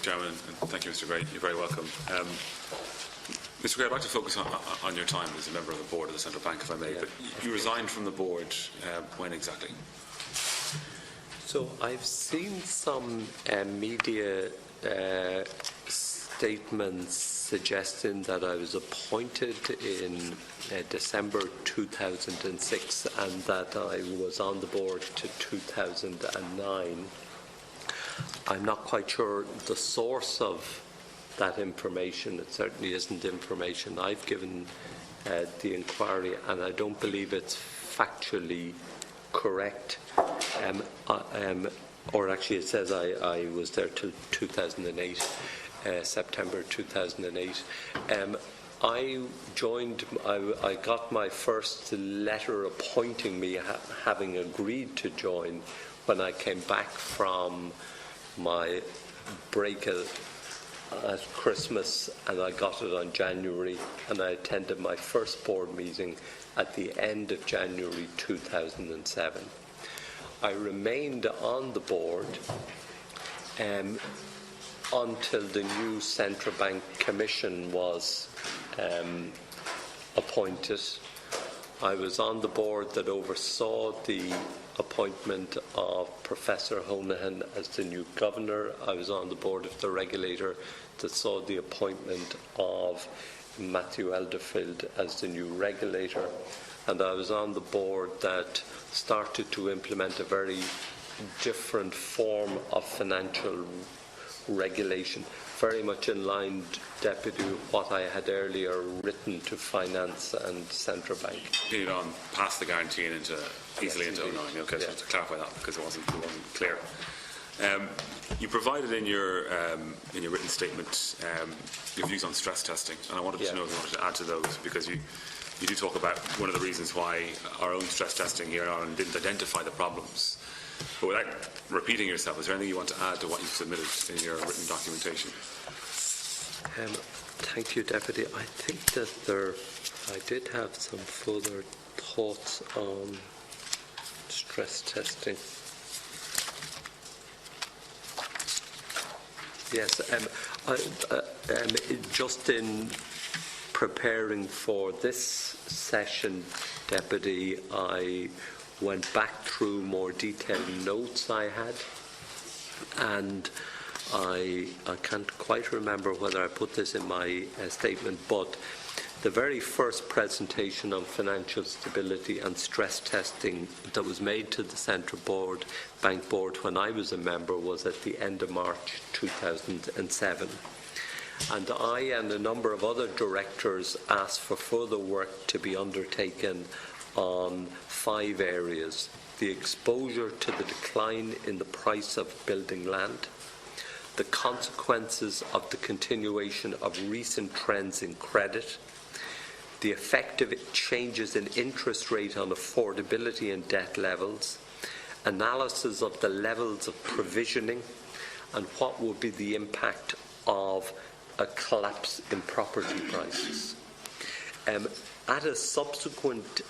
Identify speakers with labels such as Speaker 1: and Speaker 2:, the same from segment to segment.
Speaker 1: Chairman, and thank you, Mr. Gray. You're very welcome. Mr. Gray, I'd like to focus on your time as a member of the board of the Central Bank, if I may. But you resigned from the board when exactly?
Speaker 2: So I've seen some media statements suggesting that I was appointed in December 2006 and that I was on the board to 2009. I'm not quite sure the source of that information. It certainly isn't information I've given the inquiry, and I don't believe it's factually correct. Or actually it says I was there till 2008, September 2008. I got my first letter appointing me, having agreed to join, when I came back from my break at Christmas, and I got it on January, and I attended my first board meeting at the end of January 2007. I remained on the board until the new Central Bank Commission was appointed. I was on the board that oversaw the appointment of Professor Honohan as the new governor. I was on the board of the regulator that saw the appointment of Matthew Elderfield as the new regulator. And I was on the board that started to implement a very different form of financial regulation, very much in line, Deputy, with what I had earlier written to Finance and Central Bank.
Speaker 1: Continued on past the guarantee and easily into 09. Okay, so to clarify that, because it wasn't clear. You provided in your written statement your views on stress testing, and I wanted to know if you wanted to add to those, because you do talk about one of the reasons why our own stress testing here in Ireland didn't identify the problems. But without repeating yourself, is there anything you want to add to what you've submitted in your written documentation?
Speaker 2: Thank you, Deputy. I think that I did have some further thoughts on stress testing. Yes, just in preparing for this session, Deputy, I went back through more detailed notes I had, and I can't quite remember whether I put this in my statement, but the very first presentation on financial stability and stress testing that was made to the Central Bank Board when I was a member was at the end of March 2007. And I and a number of other directors asked for further work to be undertaken on 5 areas: the exposure to the decline in the price of building land, the consequences of the continuation of recent trends in credit, the effect of changes in interest rate on affordability and debt levels, analysis of the levels of provisioning, and what will be the impact of a collapse in property prices. At a subsequent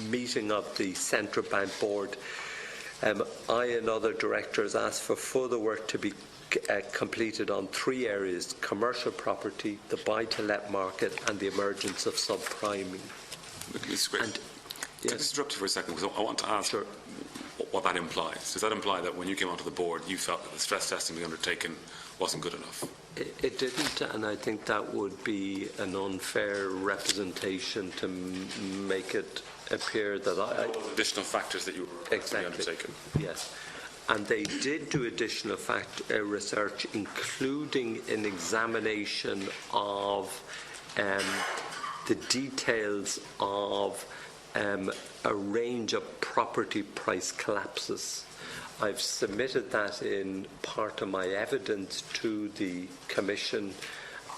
Speaker 2: meeting of the Central Bank Board, I and other directors asked for further work to be completed on 3 areas: commercial property, the buy-to-let market, and the emergence of subpriming.
Speaker 1: Can I just interrupt you for a second, because I want to ask what that implies. Does that imply that when you came onto the board, you felt that the stress testing being undertaken wasn't good enough?
Speaker 2: It didn't, and I think that would be an unfair representation to make it appear that
Speaker 1: additional factors that you were undertaken.
Speaker 2: Yes. And they did do additional research, including an examination of the details of a range of property price collapses. I've submitted that in part of my evidence to the Commission,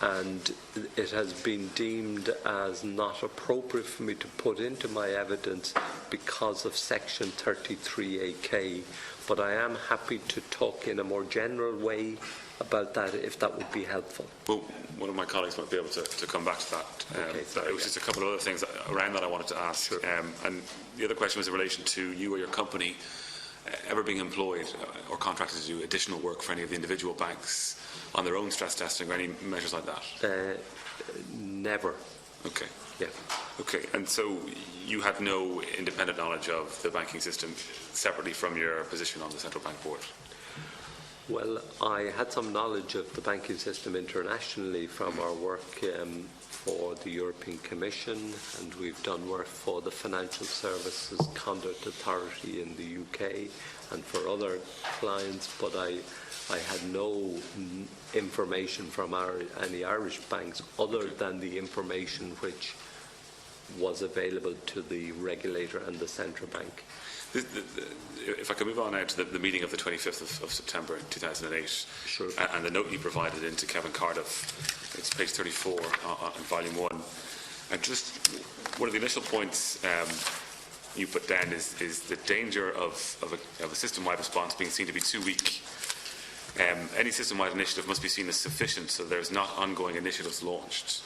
Speaker 2: and it has been deemed as not appropriate for me to put into my evidence because of Section 33AK. But I am happy to talk in a more general way about that, if that would be helpful.
Speaker 1: Well, one of my colleagues might be able to come back to that. It was just a couple of other things around that I wanted to ask.
Speaker 2: Sure.
Speaker 1: And the other question was in relation to you or your company ever being employed or contracted to do additional work for any of the individual banks on their own stress testing or any measures like that?
Speaker 2: Never.
Speaker 1: Okay.
Speaker 2: Yeah.
Speaker 1: Okay, and so you had no independent knowledge of the banking system separately from your position on the Central Bank Board?
Speaker 2: Well, I had some knowledge of the banking system internationally from our work for the European Commission, and we've done work for the Financial Services Conduct Authority in the UK and for other clients, but I had no information from any Irish banks other than the information which was available to the regulator and the central bank.
Speaker 1: If I could move on now to the meeting of the 25th of September 2008,
Speaker 2: Sure.
Speaker 1: And the note you provided into Kevin Cardiff, it's page 34 in volume 1, and just one of the initial points you put down is the danger of a system-wide response being seen to be too weak. Any system-wide initiative must be seen as sufficient so there's not ongoing initiatives launched.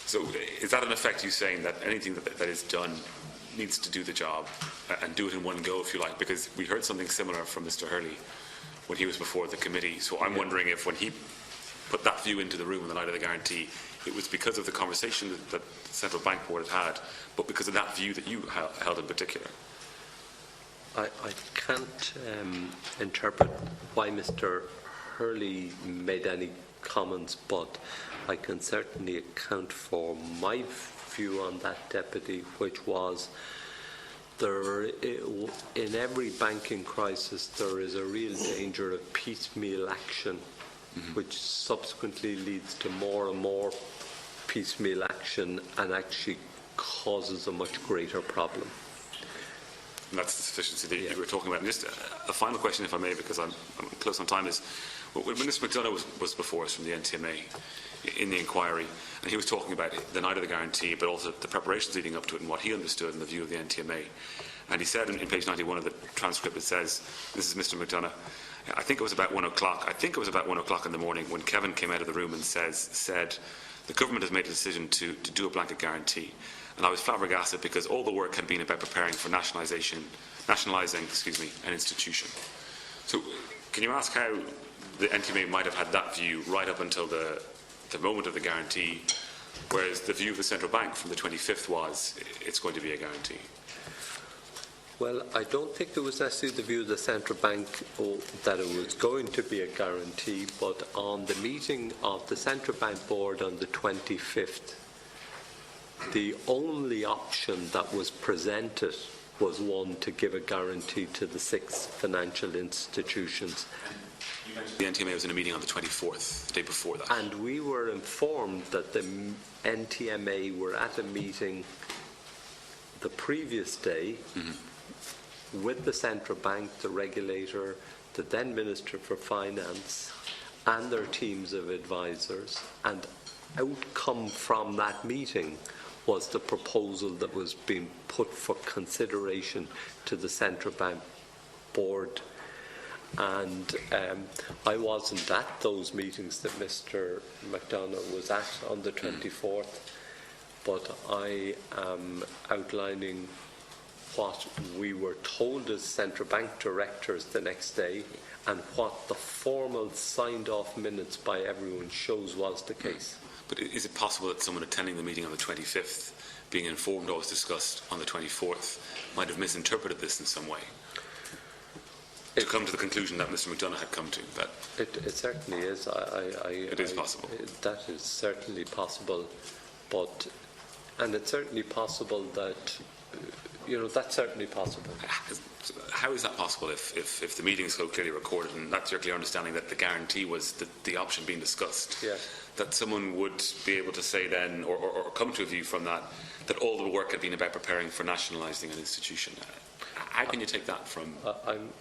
Speaker 1: So is that in effect you saying that anything that is done needs to do the job and do it in one go, if you like? Because we heard something similar from Mr. Hurley when he was before the committee. So I'm wondering if when he put that view into the room on the night of the guarantee, it was because of the conversation that the Central Bank Board had, but because of that view that you held in particular.
Speaker 2: I can't interpret why Mr. Hurley made any comments, but I can certainly account for my view on that, Deputy, which was in every banking crisis there is a real danger of piecemeal action, which subsequently leads to more and more piecemeal action and actually causes a much greater problem.
Speaker 1: And that's the sufficiency that you were talking about. And just a final question, if I may, because I'm close on time, is when Mr. McDonough was before us from the NTMA in the inquiry, and he was talking about the night of the guarantee, but also the preparations leading up to it and what he understood in the view of the NTMA. And he said in page 91 of the transcript, it says, this is Mr. McDonough, I think it was about 1 o'clock in the morning when Kevin came out of the room and said, the government has made a decision to do a blanket guarantee. And I was flabbergasted because all the work had been about preparing for nationalising an institution. So can you ask how the NTMA might have had that view right up until the moment of the guarantee, whereas the view of the central bank from the 25th was it's going to be a guarantee?
Speaker 2: Well, I don't think it was necessarily the view of the central bank that it was going to be a guarantee, but on the meeting of the central bank board on the 25th, the only option that was presented was one to give a guarantee to the 6 financial institutions.
Speaker 1: The NTMA was in a meeting on the 24th, the day before that.
Speaker 2: And we were informed that the NTMA were at a meeting the previous day with the central bank, the regulator, the then Minister for Finance, and their teams of advisors. And outcome from that meeting was the proposal that was being put for consideration to the central bank board. And I wasn't at those meetings that Mr. McDonough was at on the 24th, but I am outlining what we were told as central bank directors the next day and what the formal signed off minutes by everyone shows was the case.
Speaker 1: But is it possible that someone attending the meeting on the 25th, being informed what was discussed on the 24th, might have misinterpreted this in some way? To come to the conclusion that Mr. McDonough had come to? That
Speaker 2: it certainly is.
Speaker 1: It is possible.
Speaker 2: That is certainly possible. And it's certainly possible that, that's certainly possible.
Speaker 1: How is that possible if the meeting is so clearly recorded and that's your clear understanding that the guarantee was the option being discussed?
Speaker 2: Yeah. That
Speaker 1: someone would be able to say then, or come to a view from that all the work had been about preparing for nationalising an institution? How can you take that from?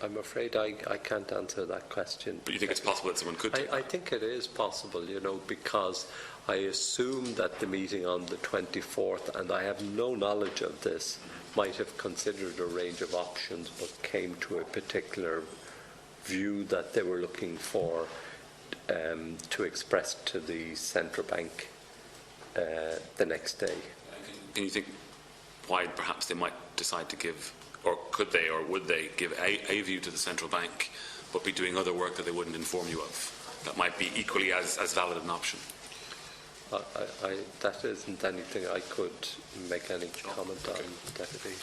Speaker 2: I'm afraid I can't answer that question.
Speaker 1: But you think it's possible that someone could?
Speaker 2: I think it is possible, because I assume that the meeting on the 24th, and I have no knowledge of this, might have considered a range of options, but came to a particular view that they were looking for to express to the central bank the next day.
Speaker 1: Can you think why perhaps they might decide to give or could they, or would they give a view to the central bank, but be doing other work that they wouldn't inform you of? That might be equally as valid an option.
Speaker 2: That isn't anything I could make any comment on, Deputy.